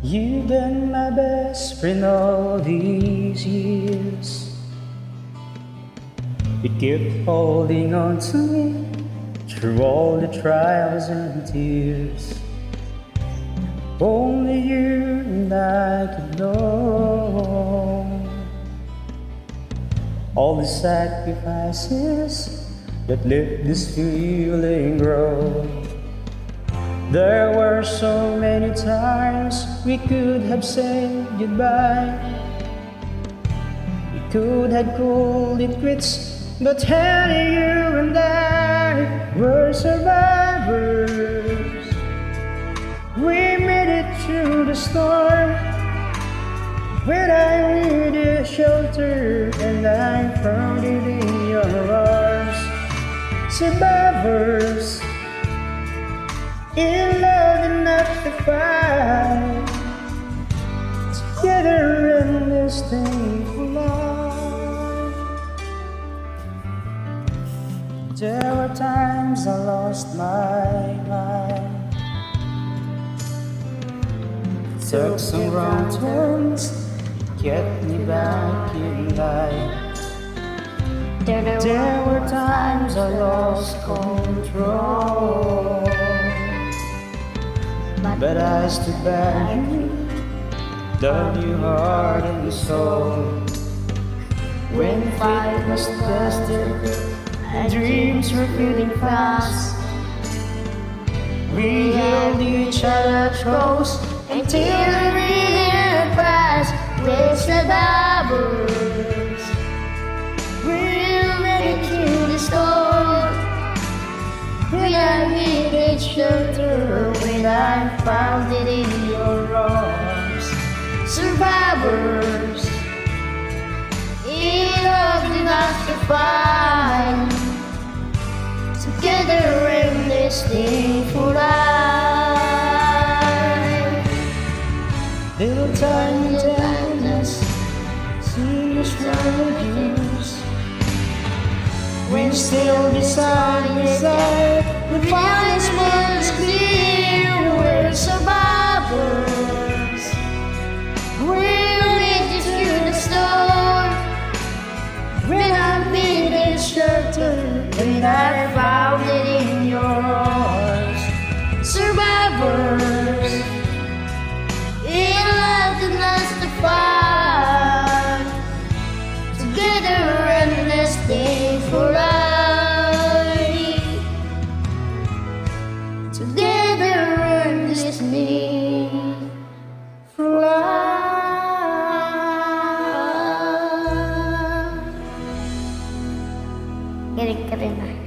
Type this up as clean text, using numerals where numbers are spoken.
You've been my best friend all these years. You kept holding on to me through all the trials and tears. Only you and I could know all the sacrifices that let this feeling grow. There were so many times we could have said goodbye. We could have called it quits, but hey, you and I were survivors. We made it through the storm when I needed shelter and I found it in your arms. Survivors, in love enough to fight together in this thing for life. There were times I lost my mind, took some wrong turns, kept me back in line. There were times I lost control, but I stood by you, loved you heart and soul. When fight was tested and dreams were fading fast, we held each other close until the year passed. We're survivors. We're ready to the storm. When I needed shelter, when I found it in your arms. Survivors, in love enough to fight together in this thing for life. Little tiny darkness, see the struggles. When still beside your side, the finest one's clear. We're survivors. We'll lead you through the storm. When I needed shelter, when I found it in your arms. Survivors, in love that lasts to fight together in this day for life. Together in this day for life. Galing ka rin ah.